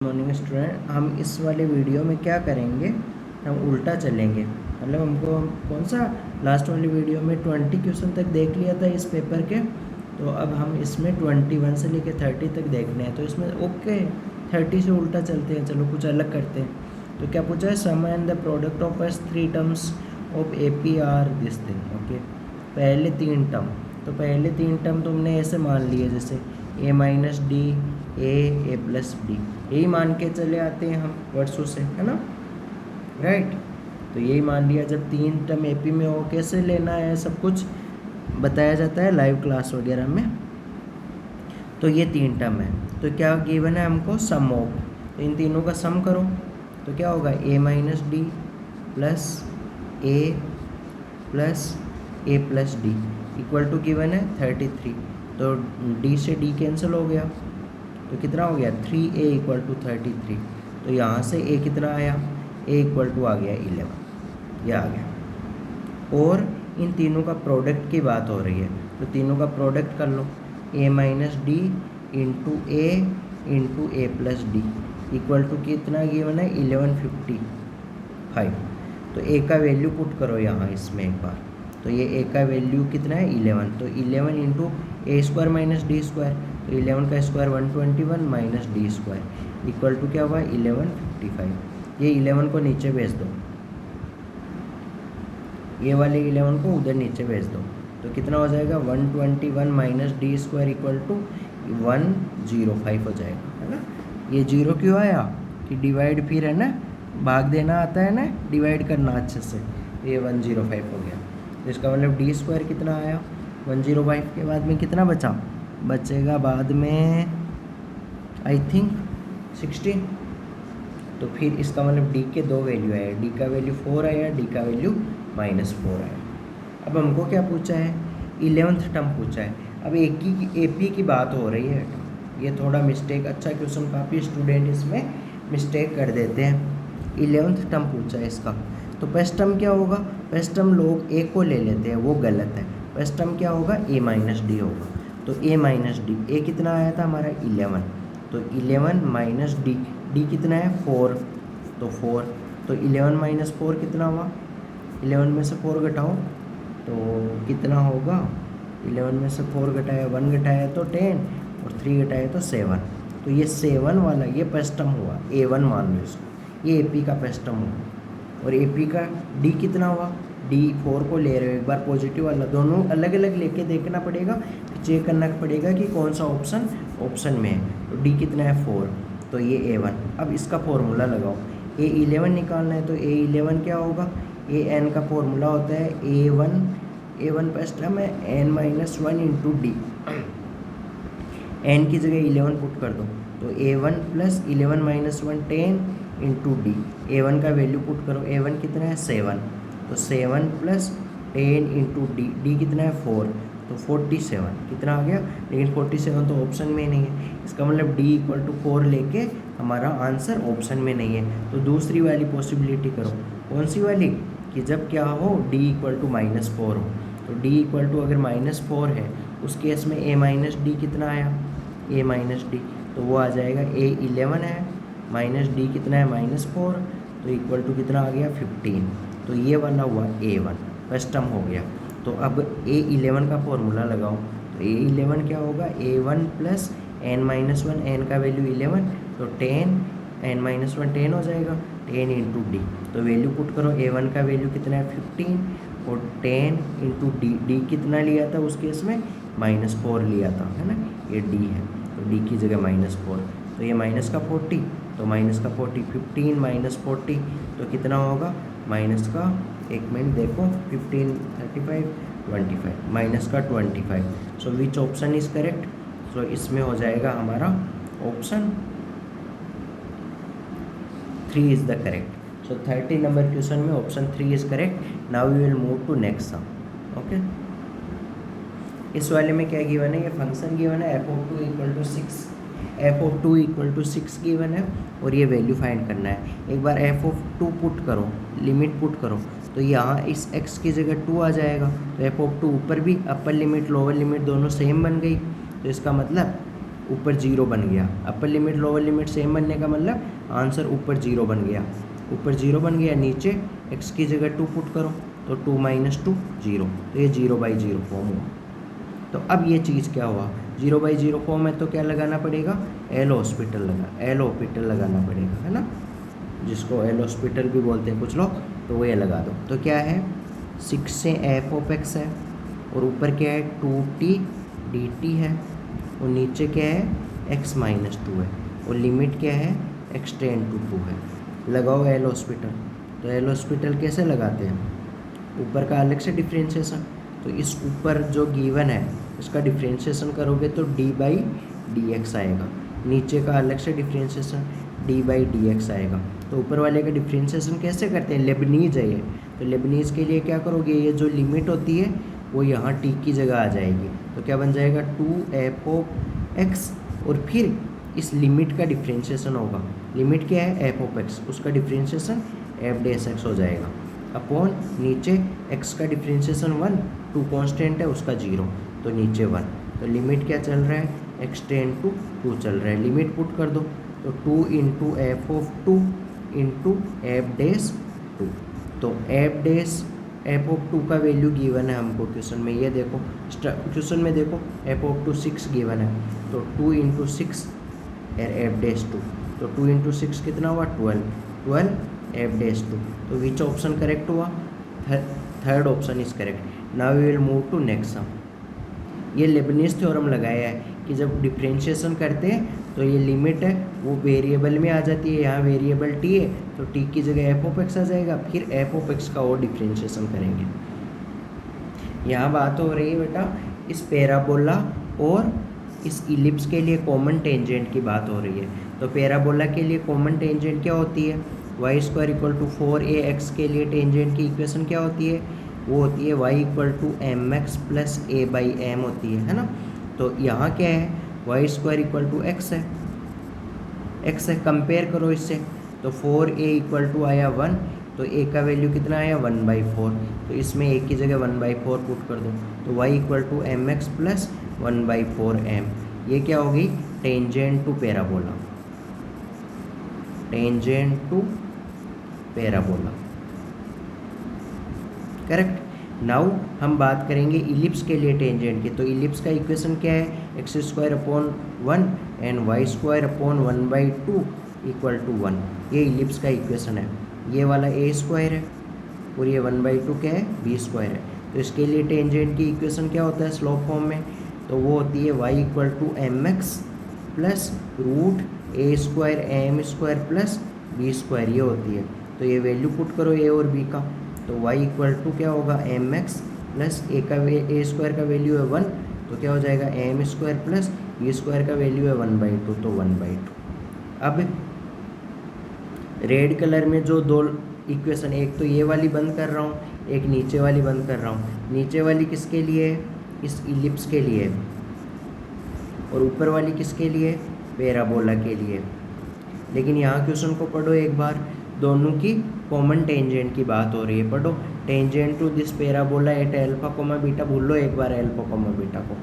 Morning student, हम इस वाले वीडियो में क्या करेंगे, हम उल्टा चलेंगे। मतलब हमको कौन सा लास्ट वाली वीडियो में 20 क्वेश्चन तक देख लिया था इस पेपर के, तो अब हम इसमें 21 से लेकर 30 तक देखने हैं। तो इसमें ओके 30 से उल्टा चलते हैं, चलो कुछ अलग करते हैं। तो क्या पूछा है, sum and the product of first 3 terms of A P are this thing. Okay, पहले 3 टर्म, तो पहले 3 टर्म तुमने ऐसे मान लिए, जैसे A minus D A plus D, यही मान के चले आते हैं हम वर्षों से, है ना, राइट। तो यही मान लिया। जब 3 टर्म एपी में हो, कैसे लेना है सब कुछ बताया जाता है लाइव क्लास वगैरह में। तो ये 3 टर्म है, तो क्या गिवन है हमको, सम ऑफ, तो इन तीनों का सम करो तो क्या होगा, A minus D plus A plus D equal to given है 33। तो डी से डी कैंसिल हो गया, तो कितना हो गया 3a इक्वल टू 33। तो यहाँ से a कितना आया, a इक्वल टू आ गया 11, ये आ गया। और इन तीनों का प्रोडक्ट की बात हो रही है, तो तीनों का प्रोडक्ट कर लो, a minus D into A plus D equal to कितना गिवन है 1155। तो a का वैल्यू पुट करो यहाँ इसमें एक बार, तो ये a का वैल्यू कितना है 11, तो 11 into A square minus D square, तो 11 का square 121 minus D square equal to क्या हुआ 1155। ये 11 को नीचे भेज दो, ये वाले 11 को उधर नीचे भेज दो, तो कितना हो जाएगा 121 minus D square equal to 105 हो जाएगा, है ना। ये 0 क्यों आया कि डिवाइड, फिर है ना भाग देना आता है ना, डिवाइड करना अच्छे से, ये 105 हो गया। तो इसका मतलब डी स्क्वायर कितना आया 105 के बाद में कितना बचेगा बाद में आई थिंक 16। तो फिर इसका मतलब डी के 2 वैल्यू आया, डी का वैल्यू 4 आया, डी का वैल्यू -4 आया। अब हमको क्या पूछा है, 11th टर्म पूछा है। अब एपी की बात हो रही है, ये थोड़ा मिस्टेक, अच्छा क्वेश्चन, काफ़ी स्टूडेंट इसमें मिस्टेक कर देते हैं। 11th टर्म पूछा है इसका, तो फर्स्ट टर्म क्या होगा, फर्स्ट टर्म लोग ए को ले लेते हैं, वो गलत है। फर्स्ट टर्म क्या होगा, ए माइनस डी होगा। तो ए माइनस डी, ए कितना आया था हमारा 11, तो 11 माइनस डी, डी कितना है 4, तो 4, तो 11 माइनस 4 कितना हुआ, 11 में से 4 घटाओ तो कितना होगा, 11 में से 4 घटाया 1 घटाया तो 10 और 3 घटाया तो 7। तो ये 7 वाला ये फर्स्ट टर्म हुआ, A1 मान लो इसको, ये AP का फर्स्ट टर्म हुआ। और AP का D कितना हुआ, D 4 को ले रहे हो, एक बार पॉजिटिव वाला, दोनों अलग अलग लेके देखना पड़ेगा, फिर चेक करना पड़ेगा कि कौन सा ऑप्शन में है। तो D कितना है 4, तो ये A1। अब इसका फॉर्मूला लगाओ, A11 निकालना है, तो A11 क्या होगा, AN का फॉर्मूला होता है A1 फर्स्ट टर्म है n-1 इंटू डी, n की जगह 11 पुट कर दो, तो A1 plus 11 minus 1 10 into D, A1 का वैल्यू पुट करो, A1 कितना है 7, तो 7 प्लस 10 इंटू डी, डी कितना है 4, तो 47 कितना आ गया, लेकिन 47 तो ऑप्शन में नहीं है, इसका मतलब डी इक्वल टू 4 लेके हमारा आंसर ऑप्शन में नहीं है। तो दूसरी वाली पॉसिबिलिटी करो, कौन सी वाली, कि जब क्या हो डी इक्वल टू -4 हो, तो डी इक्वल टू अगर -4 है उस केस में ए माइनस डी कितना आया, ए माइनस डी, तो वो आ जाएगा A11 है माइनस डी कितना है -4, तो इक्वल टू कितना आ गया 15। तो ये वाला हुआ A1 फर्स्ट टर्म हो गया। तो अब A11 का फॉर्मूला लगाओ, तो A11 क्या होगा, A1 प्लस n-1, n का वैल्यू 11, तो 10 n-1 10 हो जाएगा, 10 इंटू डी, तो वैल्यू पुट करो, A1 का वैल्यू कितना है 15 और 10 इंटू डी, डी कितना लिया था उस केस में -4 लिया था, है ना, ये डी है, तो डी की जगह -4, तो ये माइनस का 40, तो माइनस का 40, 15 माइनस 40 तो कितना होगा, माइनस का, एक मिनट देखो, 15 35 25 माइनस का 25। So which option is correct, so इसमें हो जाएगा हमारा option 3 is the correct. So 30 number question में option 3 is correct. Now we will move to next sum. Okay, इस वाले में क्या गिवन है, ये फंक्शन गिवन है f(2) equal to 6, f(2) equal to 6 given है और ये वैल्यू फाइंड करना है। एक बार f(2) पुट करो, लिमिट पुट करो, तो यहाँ इस x की जगह 2 आ जाएगा, तो f(2) ऊपर भी अपर लिमिट लोअर लिमिट दोनों सेम बन गई, तो इसका मतलब ऊपर 0 बन गया। Upper limit lower limit same बनने का मतलब आंसर ऊपर 0 बन गया। ऊपर 0 बन गया, नीचे x की जगह 2 पुट करो तो 2 - 2 0, तो ये 0/0 फॉर्म हुआ। तो अब ये चीज़ क्या हुआ, 0/0 फॉर्म है तो क्या लगाना पड़ेगा, एल हॉस्पिटल लगाना पड़ेगा, है ना, जिसको एल हॉस्पिटल भी बोलते हैं कुछ लोग, तो वो ये लगा दो। तो क्या है, 6 से f(x) है और ऊपर क्या है 2t dt है और नीचे क्या है x - 2 है और लिमिट क्या है x टेंड टू 2 है। लगाओ एल हॉस्पिटल। तो एल हॉस्पिटल कैसे लगाते हैं, ऊपर का अलग से डिफ्रेंशिएशन, तो इस ऊपर जो गिवन है इसका डिफ्रेंशिएशन करोगे तो d/dx आएगा, नीचे का अलग से डिफ्रेंशिएशन d/dx आएगा। तो ऊपर वाले का डिफ्रेंशिएशन कैसे करते हैं, लेबनीज है ये, तो लेबनीज के लिए क्या करोगे, ये जो लिमिट होती है वो यहाँ t की जगह आ जाएगी, तो क्या बन जाएगा 2f(x) और फिर इस लिमिट का डिफ्रेंशिएशन होगा, लिमिट क्या है f(x), उसका डिफ्रेंशिएशन f(x) हो जाएगा अपॉन नीचे x का डिफ्रेंशिएशन 1, 2 कांस्टेंट है उसका 0, तो नीचे 1, तो लिमिट क्या चल रहा है x टेंड टू 2 चल रहा है, लिमिट पुट कर दो तो 2 × f(2) × f(2), तो f(2) का वैल्यू गिवन है हमको क्वेश्चन में, ये देखो क्वेश्चन में देखो f(2) 6 गिवन है, तो 2 × 6 f(2), तो 2 × 6 कितना हुआ 12 f(2), तो विच ऑप्शन करेक्ट हुआ, third option is correct. Now we will move to next sum. ये लेबनीज थ्योरम लगाया है कि जब डिफ्रेंशिएशन करते हैं तो ये लिमिट है वो वेरिएबल में आ जाती है, यहाँ वेरिएबल t है तो t की जगह f(x) आ जाएगा, फिर f(x) का और डिफ्रेंशिएशन करेंगे। यहाँ बात हो रही है बेटा इस पैराबोला और इस इलिप्स के लिए कॉमन टेंजेंट की बात हो रही है। तो पैराबोला के लिए कॉमन टेंजेंट क्या होती है, y² = 4ax के लिए टेंजेंट की इक्वेशन क्या होती है, वो होती है y = mx + a/m होती है ना। तो यहाँ क्या है y² = x है, कंपेयर करो इससे, तो 4a आया 1, तो a का वैल्यू कितना आया 1/4, तो इसमें a की जगह 1/4 पुट कर दो, तो y = mx + 1/4m, ये क्या होगी tangent to parabola, tangent to parabola, correct. Now हम बात करेंगे इलिप्स के लिए टेंजेंट की। तो इलिप्स का इक्वेशन क्या है, x² / 1 एंड y² / 1/2 = 1, ये इलिप्स का इक्वेशन है। ये वाला a² है और ये 1/2 क्या है b² है। तो इसके लिए टेंजेंट की इक्वेशन क्या होता है स्लोप फॉर्म में, तो वो होती है y = mx + √a² m² + b², ये होती है। तो ये वैल्यू पुट करो a और b का, तो y = क्या होगा mx + a² का वैल्यू है 1, तो क्या हो जाएगा m² + b² का वैल्यू है 1/2, तो 1/2। अब रेड कलर में जो दो इक्वेशन, एक तो ये वाली बंद कर रहा हूँ, एक नीचे वाली बंद कर रहा हूँ। नीचे वाली किसके लिए है, इस इलिप्स के लिए, और ऊपर वाली किसके लिए, पैराबोला के लिए। लेकिन यहाँ क्वेश्चन को पढ़ो एक बार, दोनों की कॉमन टेंजेंट की बात हो रही है, पढ़ो tangent to this parabola at alpha comma beta, भूल लो एक बार अल्फा कोमा बीटा को,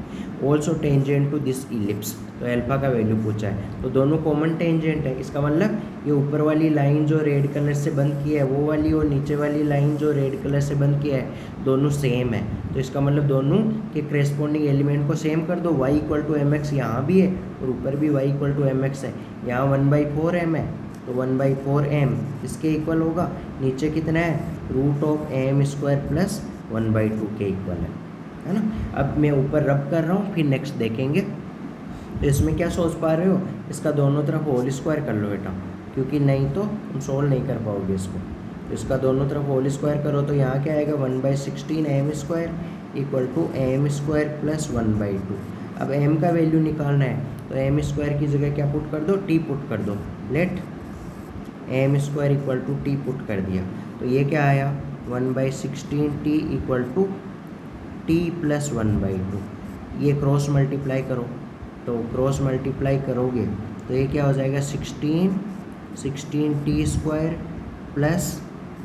also tangent to this ellipse, तो अल्फा का वैल्यू पूछा है, तो दोनों कॉमन टेंजेंट है। इसका मतलब ये ऊपर वाली लाइन जो रेड कलर से बंद किया है वो वाली, और नीचे वाली लाइन जो रेड कलर से बंद किया है दोनों सेम है। तो इसका मतलब दोनों के करेस्पॉन्डिंग एलिमेंट को सेम कर दो, y = mx यहाँ भी है और ऊपर भी y = mx है, यहाँ 1/4m है तो 1/4m इसके इक्वल होगा, नीचे कितना है √m² + 1/2 के इक्वल है ना। अब मैं ऊपर रब कर रहा हूँ, फिर नेक्स्ट देखेंगे। तो इसमें क्या सोच पा रहे हो, इसका दोनों तरफ होल स्क्वायर कर लो बेटा, क्योंकि नहीं तो तुम सोल्व नहीं कर पाओगे इसको। तो इसका दोनों तरफ होल स्क्वायर करो तो यहाँ क्या आएगा 1/16 m² = m² + 1/2। अब m का वैल्यू निकालना है तो m² की जगह क्या पुट कर दो, t पुट कर दो, लेट m² = t पुट कर दिया, तो ये क्या आया 1/16t = t + 1/2। ये क्रॉस मल्टीप्लाई करो, तो क्रॉस मल्टीप्लाई करोगे तो ये क्या हो जाएगा 16t² +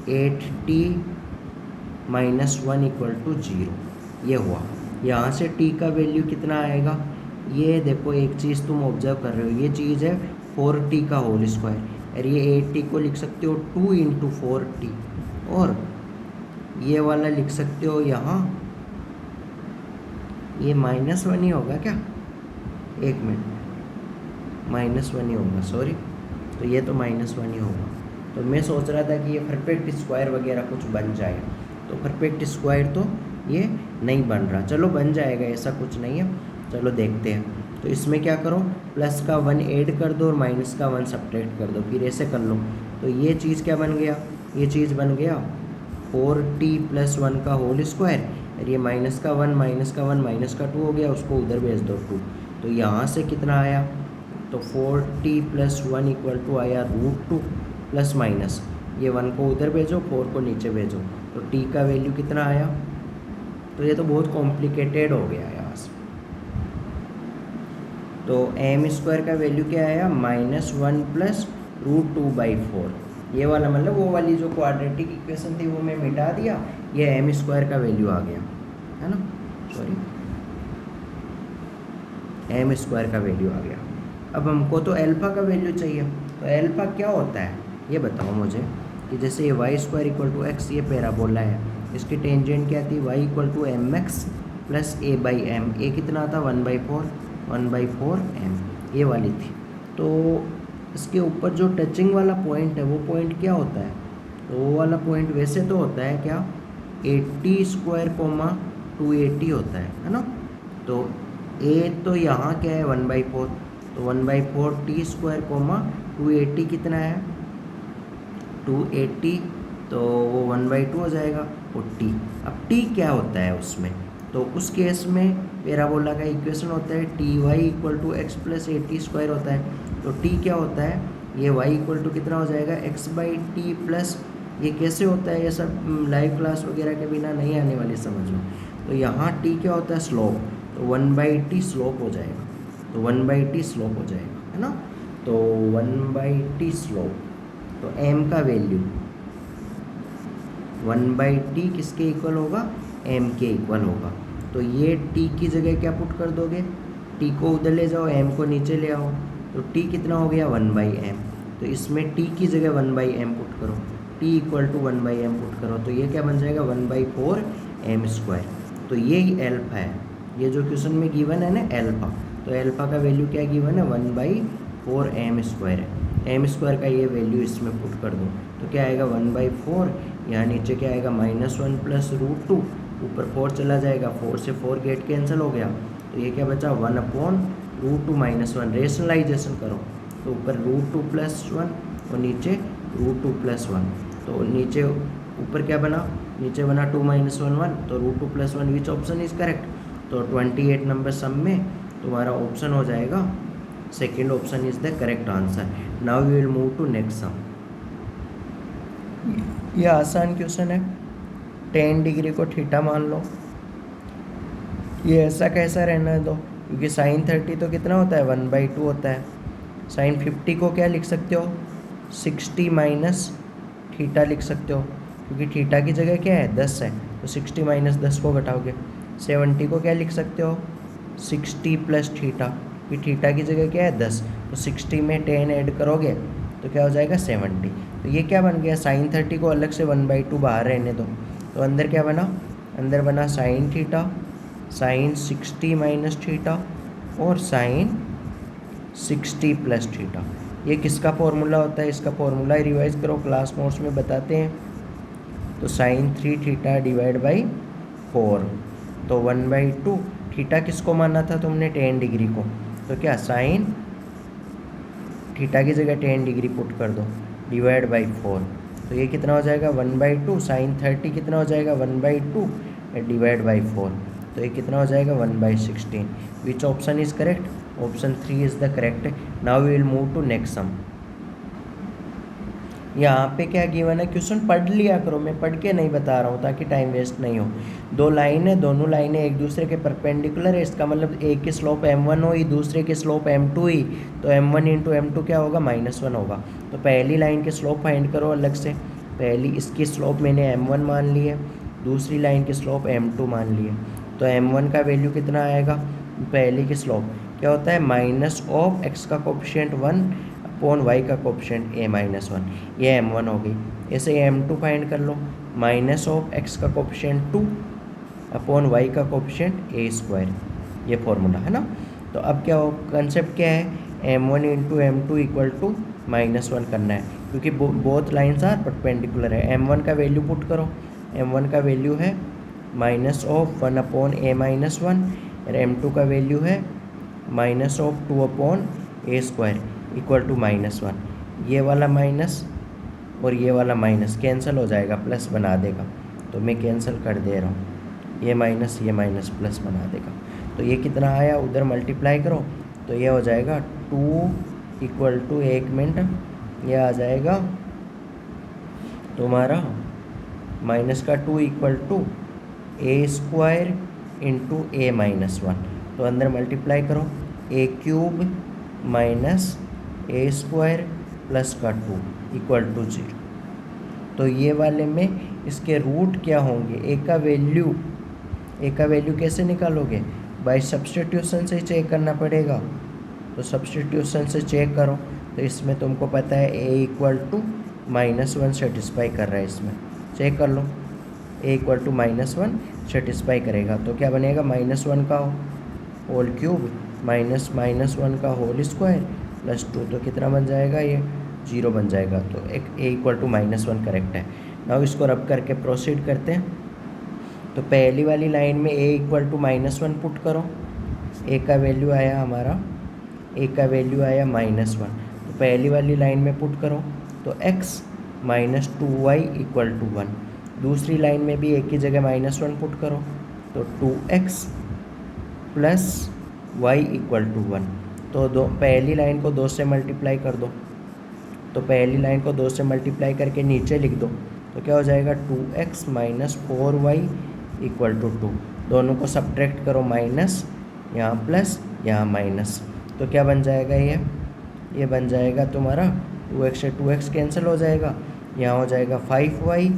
8t - 1 = 0, ये हुआ। यहाँ से t का वैल्यू कितना आएगा, ये देखो एक चीज़ तुम ऑब्जर्व कर रहे हो, ये चीज़ है 4t का होल स्क्वायर, और ये 8t को लिख सकते हो 2 इंटू 4t, और ये वाला लिख सकते हो यहाँ, ये -1 ही होगा क्या, एक मिनट, -1 ही होगा, सॉरी, तो ये तो -1 ही होगा। तो मैं सोच रहा था कि ये परफेक्ट स्क्वायर वगैरह कुछ बन जाए, तो परफेक्ट स्क्वायर तो ये नहीं बन रहा। चलो बन जाएगा, ऐसा कुछ नहीं है, चलो देखते हैं। तो इसमें क्या करो, प्लस का 1 ऐड कर दो और माइनस का 1 सब्ट्रैक्ट कर दो, फिर ऐसे कर लो। तो ये चीज़ क्या बन गया, ये चीज़ बन गया 4t + 1 का होल स्क्वायर, और ये माइनस का 1 माइनस का 1 माइनस का 2 हो गया, उसको उधर भेज दो 2। तो यहाँ से कितना आया, तो 4t + 1 = आया √2 प्लस माइनस, ये 1 को उधर भेजो, 4 को नीचे भेजो, तो t का वैल्यू कितना आया। तो ये तो बहुत कॉम्प्लिकेटेड हो गया यहाँ से। तो m² का वैल्यू क्या आया, -1 + √2/4। ये वाला मतलब वो वाली जो क्वाड्रेटिक इक्वेशन थी वो मैं मिटा दिया, ये m² का वैल्यू आ गया, है ना, सॉरी, m² का वैल्यू आ गया। अब हमको तो अल्फ़ा का वैल्यू चाहिए, तो अल्फ़ा क्या होता है ये बताओ मुझे, कि जैसे ये y² = x, ये पैराबोला है, इसकी टेंजेंट क्या थी, y = mx + a/m, ए कितना था 1/4 m, ये वाली थी। तो इसके ऊपर जो टचिंग वाला पॉइंट है वो पॉइंट क्या होता है, तो वो वाला पॉइंट वैसे तो होता है क्या, 80², 280 होता है ना। तो a तो यहाँ क्या है 1/4, तो 1/4 t², 280 कितना है 280, तो वो 1/2 हो जाएगा, और t, अब t क्या होता है उसमें, तो उस केस में पैराबोला का इक्वेशन होता है ty = x + 80² होता है। तो t क्या होता है, ये y = कितना हो जाएगा x/t प्लस, ये कैसे होता है, ये सब लाइव क्लास वगैरह के बिना नहीं आने वाली समझ में। तो यहाँ t क्या होता है स्लोप, तो 1/t स्लोप हो जाएगा, तो 1/t स्लोप हो जाएगा, है ना। तो 1/t स्लोप, तो m का वैल्यू 1/t किसके इक्वल होगा, m के इक्वल होगा। तो ये t की जगह क्या पुट कर दोगे, t को उधर ले जाओ, m को नीचे ले आओ, तो t कितना हो गया 1/m, तो इसमें t की जगह 1/m पुट करो, t = 1/m पुट करो, तो ये क्या बन जाएगा 1/4 m²। तो ये ही अल्फ़ा है, ये जो क्वेश्चन में गिवन है ना अल्फ़ा, तो अल्फ़ा का वैल्यू क्या गिवन है 1/4 m² है, m² का ये वैल्यू इसमें पुट कर दो, तो क्या आएगा 1/4, यहाँ नीचे क्या आएगा -1 + √2, ऊपर 4 चला जाएगा, 4 से 4 गेट कैंसिल हो गया, तो ये क्या बचा 1/√2 - 1, रेशनलाइजेशन करो, तो ऊपर √2 + 1 और नीचे √2 + 1, तो नीचे ऊपर क्या बना, नीचे बना 2 - 1 1, तो √2 + 1 विच ऑप्शन इज करेक्ट, तो 28 नंबर सम में तुम्हारा ऑप्शन हो जाएगा second option is the correct answer. Now we will move to next sum. ये आसान क्वेश्चन है, 10 डिग्री को थीटा मान लो, ये ऐसा कैसा रहना दो, क्योंकि sin 30 तो कितना होता है 1/2 होता है, sin 50 को क्या लिख सकते हो 60 - थीटा लिख सकते हो, क्योंकि थीटा की जगह क्या है 10 है, तो 60 - 10 को घटाओगे। 70 को क्या लिख सकते हो 60 + थीटा, कि थीटा की जगह क्या है 10, तो 60 में 10 ऐड करोगे तो क्या हो जाएगा 70। तो ये क्या बन गया sin 30 को अलग से 1/2 बाहर रहने दो, तो अंदर क्या बना, अंदर बना sin थीटा, sin 60 - थीटा और sin 60 + थीटा। ये किसका फॉर्मूला होता है, इसका फॉर्मूला रिवाइज करो, क्लास नोट्स में बताते हैं। तो sin 3 थीटा / 4, तो 1/2, थीटा किसको माना था तुमने 10 डिग्री को, तो क्या sin थीटा की जगह 10 डिग्री पुट कर दो /4, तो ये कितना हो जाएगा 1/2, sin 30 कितना हो जाएगा 1/2 /4, तो ये कितना हो जाएगा 1/16। Which option is correct, option 3 is the correct. Now we will move to next sum. यहाँ पे क्या गिवन है, क्वेश्चन पढ़ लिया करो, मैं पढ़ के नहीं बता रहा हूँ ताकि टाइम वेस्ट नहीं हो। दो लाइन है, दोनों लाइनें एक दूसरे के परपेंडिकुलर है, इसका मतलब एक की स्लोप m1 हुई, दूसरे की स्लोप m2 हुई, तो m1 × m2 क्या होगा -1 होगा। तो पहली लाइन के स्लोप फाइंड करो अलग से, पहली इसकी स्लोप मैंने m1 मान ली है, दूसरी लाइन की स्लोप m2 मान ली है, तो m1 का वैल्यू कितना आएगा, पहली की स्लोप क्या होता है, माइनस ऑफ एक्स का कोफिशिएंट 1 अपॉन वाई का कोफिशिएंट a माइनस 1, ये m1 हो गई। ऐसे m2 फाइंड कर लो, माइनस ऑफ एक्स का कोफिशिएंट 2 अपॉन वाई का कोफिशिएंट a स्क्वायर, ये फॉर्मूला है ना। तो अब क्या हो, कंसेप्ट क्या है, m1 into m2 equal to -1 करना है, क्योंकि बोथ लाइन्स आर परपेंडिकुलर है। m1 का वैल्यू पुट करो, m1 का वैल्यू है minus of 1 upon a minus 1, और m2 का वैल्यू है minus of 2 upon a square equal to -1। ये वाला माइनस और ये वाला माइनस कैंसिल हो जाएगा, प्लस बना देगा, तो मैं कैंसिल कर दे रहा हूँ, ये माइनस प्लस बना देगा। तो ये कितना आया, उधर मल्टीप्लाई करो तो ये हो जाएगा 2 इक्वल टू, 1 मिनट, ये आ जाएगा तुम्हारा माइनस का 2 equal to a square into a minus 1। तो अंदर मल्टीप्लाई करो, a cube minus a square plus का 2 इक्वल टू 0। तो ये वाले में इसके रूट क्या होंगे, a का वैल्यू कैसे निकालोगे, बाय सब्स्टिट्यूशन से चेक करना पड़ेगा। तो सब्स्टिट्यूशन से चेक करो, तो इसमें तुमको पता है a इक्वल टू -1 सेटिस्फाई कर रहा है, इसमें चेक कर लो, a इक्वल टू -1 सेटिस्फाई करेगा। तो क्या बनेगा, -1 का होल क्यूब माइनस -1 का होल स्क्वायर प्लस 2, तो कितना बन जाएगा, ये 0 बन जाएगा। तो एक a इक्वल टू -1 करेक्ट है। नाउ इसको रब करके प्रोसीड करते हैं। तो पहली वाली लाइन में a इक्वल टू -1 पुट करो, a का वैल्यू आया हमारा, a का वैल्यू आया -1। तो पहली वाली लाइन में पुट करो तो x minus 2y equal to 1। दूसरी लाइन में भी a की जगह -1 पुट करो तो 2x plus y equal to 1। तो पहली लाइन को 2 से मल्टीप्लाई कर दो, तो पहली लाइन को 2 से मल्टीप्लाई करके नीचे लिख दो, तो क्या हो जाएगा, 2x minus 4y equal to 2। दोनों को सब्ट्रैक्ट करो, माइनस यहाँ प्लस यहाँ माइनस, तो क्या बन जाएगा, ये बन जाएगा तुम्हारा 2x से 2x कैंसिल हो जाएगा, यहाँ हो जाएगा 5y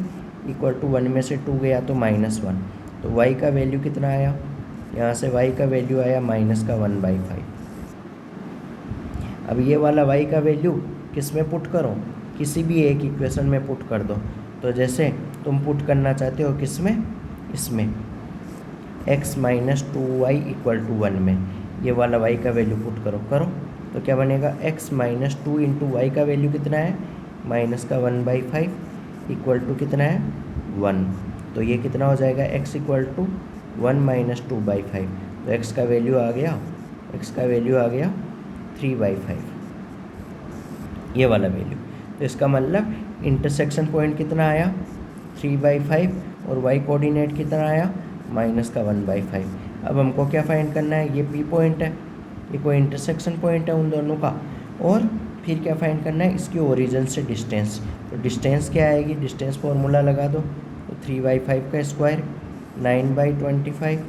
इक्वल टू 1 में से 2 गया तो -1। तो y का वैल्यू कितना आया, यहाँ से y का वैल्यू आया -1/5। अब ये वाला y का वैल्यू किस में पुट करो, किसी भी एक इक्वेशन में पुट कर दो। तो जैसे तुम पुट करना चाहते हो किस में, इसमें x minus 2y equal to 1 में, ये वाला y का वैल्यू पुट करो, तो क्या बनेगा, x माइनस 2 इंटू वाई का वैल्यू कितना है, -1/5 इक्वल टू कितना है, 1। तो ये कितना हो जाएगा, x इक्वल टू 1 माइनस 2/5। तो x का वैल्यू आ गया 3/5, ये वाला वैल्यू। तो इसका मतलब इंटरसेक्शन पॉइंट कितना आया, 3/5, और y कोऑर्डिनेट कितना आया, -1/5। अब हमको क्या फाइंड करना है, ये P पॉइंट है, ये कोई इंटरसेक्शन पॉइंट है उन दोनों का, और फिर क्या फाइंड करना है, इसकी ओरिजिन से डिस्टेंस। तो डिस्टेंस क्या आएगी, डिस्टेंस फार्मूला लगा दो, तो 3/5 का स्क्वायर 9/25,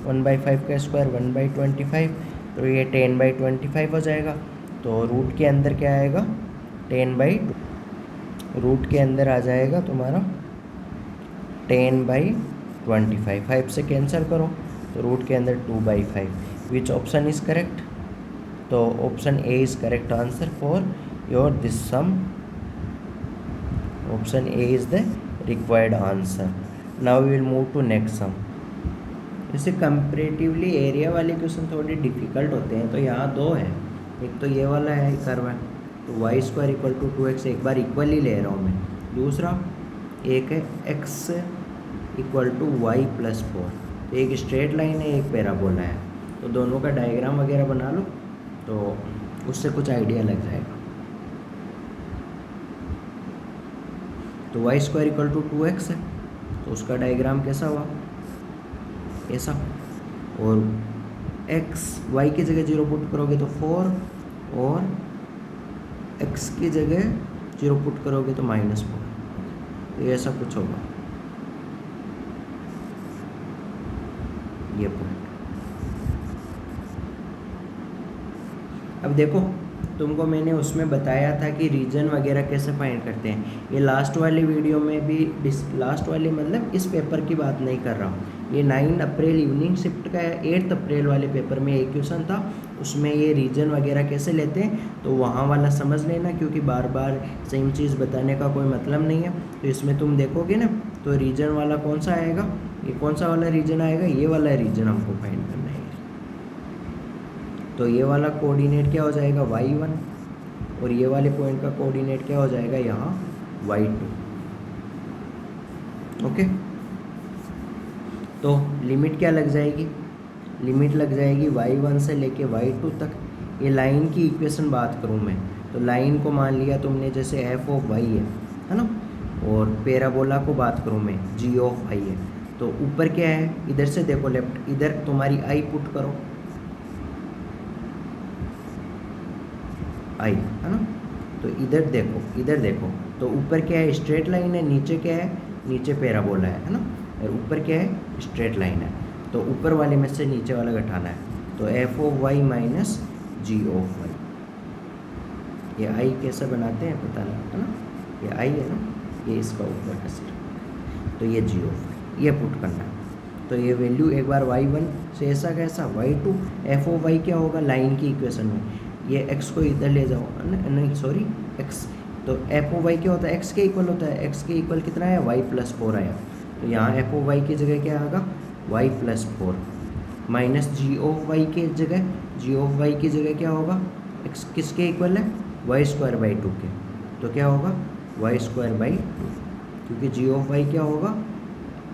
1/5 का स्क्वायर 1/25, तो ये 10/25 हो जाएगा। तो रूट के अंदर क्या आएगा, 10/2, रूट के अंदर आ जाएगा तुम्हारा 10/25, 5 से कैंसिल करो तो रूट के अंदर 2/5। विच ऑप्शन इज़ करेक्ट, तो option A is correct answer for your this sum, option A is the required answer. Now we will move to next sum. जैसे कंपेरेटिवली एरिया वाले क्वेश्चन थोड़े difficult होते हैं, तो यहाँ 2 है, एक तो ये वाला है कर्व है, तो Y square equal to 2x, एक बार इक्वल ही ले रहा हूँ मैं। दूसरा एक है x equal to Y plus 4, तो एक स्ट्रेट लाइन है, एक पैराबोला है, तो दोनों का डायग्राम वगैरह बना लो तो उससे कुछ आइडिया लग जाएगा। तो Y square equal to 2x है, तो उसका डायग्राम कैसा हुआ, ऐसा, और x y की जगह 0 पुट करोगे तो 4, और x की जगह 0 पुट करोगे तो -4, तो ये ऐसा कुछ होगा ये पॉइंट। अब देखो तुमको मैंने उसमें बताया था कि रीजन वगैरह कैसे फाइंड करते हैं। ये लास्ट वाली वीडियो में भी, लास्ट वाली मतलब इस पेपर की बात नहीं कर रहा हूँ, ये 9 अप्रैल इवनिंग शिफ्ट का है, 8 अप्रैल वाले पेपर में एक क्वेश्चन था, उसमें ये रीजन वगैरह कैसे लेते हैं तो वहाँ वाला समझ लेना, क्योंकि बार बार सेम चीज़ बताने का कोई मतलब नहीं है। तो इसमें तुम देखोगे ना तो रीजन वाला कौन सा आएगा, ये कौन सा वाला रीजन आएगा, ये वाला रीजन हमको फाइंड करना है। तो ये वाला कोऑर्डिनेट क्या हो जाएगा y1, और ये वाले पॉइंट का कोऑर्डिनेट क्या हो जाएगा यहाँ y2। ओके, तो लिमिट क्या लग जाएगी, लिमिट लग जाएगी y1 से लेके y2 तक। ये लाइन की इक्वेशन बात करूँ मैं तो लाइन को मान लिया तुमने जैसे f ऑफ y है ना, और पैराबोला को बात करूँ मैं g ऑफ i है। तो ऊपर क्या है, इधर से देखो लेफ्ट, इधर तुम्हारी i पुट करो, i है ना, तो इधर देखो, इधर देखो तो ऊपर क्या है स्ट्रेट लाइन है, नीचे क्या है, नीचे पैराबोला है ना, और ऊपर क्या है स्ट्रेट लाइन है। तो ऊपर वाले में से नीचे वाला घटाना है, तो f of y minus g of y। ये i कैसे बनाते हैं पता नहीं है ना, ये i है ना, ये इसका ऊपर का सिर, तो ये g ऑफ y ये पुट करना है। तो ये वैल्यू एक बार y1 से ऐसा कैसा y2, f ऑफ y क्या होगा लाइन की इक्वेशन में, ये x को इधर ले जाओ, नहीं सॉरी x, तो f ऑफ y क्या होता है x के इक्वल होता है, x के इक्वल कितना है y प्लस 4 आया। तो यहाँ f ऑफ y की जगह क्या आएगा y plus 4 minus G of Y की जगह, जी ऑफ वाई की जगह क्या होगा x किसके इक्वल है वाई स्क्वायर बाई 2 के, तो क्या होगा वाई स्क्वायर बाई 2, क्योंकि जी ऑफ वाई क्या होगा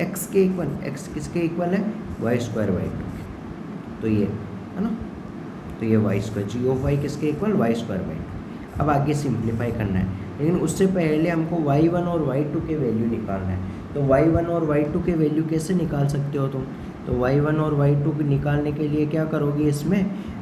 x के इक्वल, x किसके इक्वल है वाई स्क्वायर बाई 2 के, तो ये है ना, तो ये Y square, G of Y किसके इक्वल वाई स्क्वायर बाई 2। अब आगे सिंप्लीफाई करना है, लेकिन उससे पहले हमको y1 और y2 के वैल्यू निकालना है। तो y1 और y2 के वैल्यू कैसे निकाल सकते हो तुम, तो y1 और y2 निकालने के लिए क्या करोगे, इसमें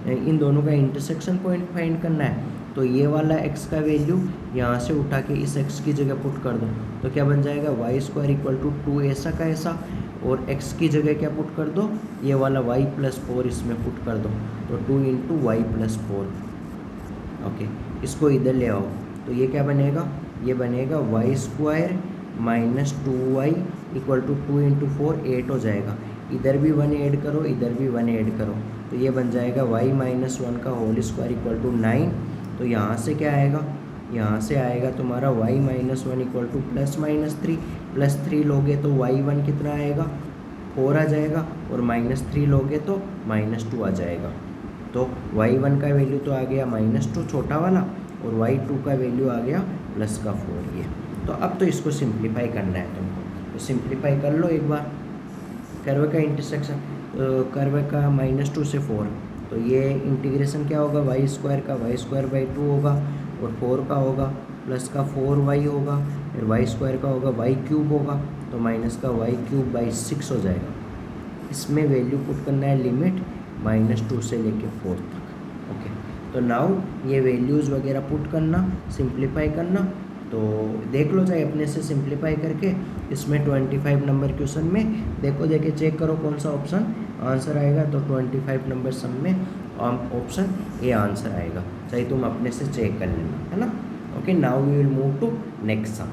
इन दोनों का इंटरसेक्शन पॉइंट फाइंड करना है। तो ये वाला x का वैल्यू यहाँ से उठा के इस x की जगह पुट कर दो, तो क्या बन जाएगा वाई स्क्वायर इक्वल टू 2 ऐसा का ऐसा, और x की जगह क्या पुट कर दो, ये वाला y प्लस 4 इसमें पुट कर दो, तो 2 इंटू वाई प्लस 4। ओके, इसको इधर ले आओ, तो ये क्या बनेगा, ये बनेगा Y square minus 2y equal to 2 into 4 8 हो जाएगा। इधर भी 1 ऐड करो, इधर भी 1 ऐड करो, तो ये बन जाएगा y माइनस 1 का होल स्क्वायर इक्वल टू 9। तो यहाँ से क्या आएगा, यहाँ से आएगा तुम्हारा y minus 1 equal two plus 3 लोगे तो y1 कितना आएगा 4 आ जाएगा, और -3 लोगे तो -2 आ जाएगा। तो y1 का वैल्यू तो आ गया -2 छोटा वाला, और y2 का वैल्यू आ गया प्लस का 4 ये। तो अब तो इसको सिंप्लीफाई करना है तुमको, तो सिंप्लीफाई कर लो एक बार। कर्व का इंटरसेक्शन, कर्व का -2 से 4, तो ये इंटीग्रेशन क्या होगा वाई स्क्वायर का वाई स्क्वायर बाई 2 होगा, और 4 का होगा प्लस का 4y होगा, फिर वाई स्क्वायर का होगा वाई क्यूब होगा, तो माइनस का वाई क्यूब बाई 6 हो जाएगा। इसमें वैल्यू पुट करना है लिमिट -2 से लेके 4 तक। ओके, तो नाउ ये वैल्यूज़ वगैरह पुट करना, सिंप्लीफाई करना, तो देख लो चाहे अपने से सिंप्लीफाई करके। इसमें 25 नंबर क्वेश्चन में देखो, देखे चेक करो कौन सा ऑप्शन आंसर आएगा, तो 25 नंबर सम में ऑप्शन ए आंसर आएगा, चाहे तुम अपने से चेक कर लेना, है ना। Okay, now we will move to next some.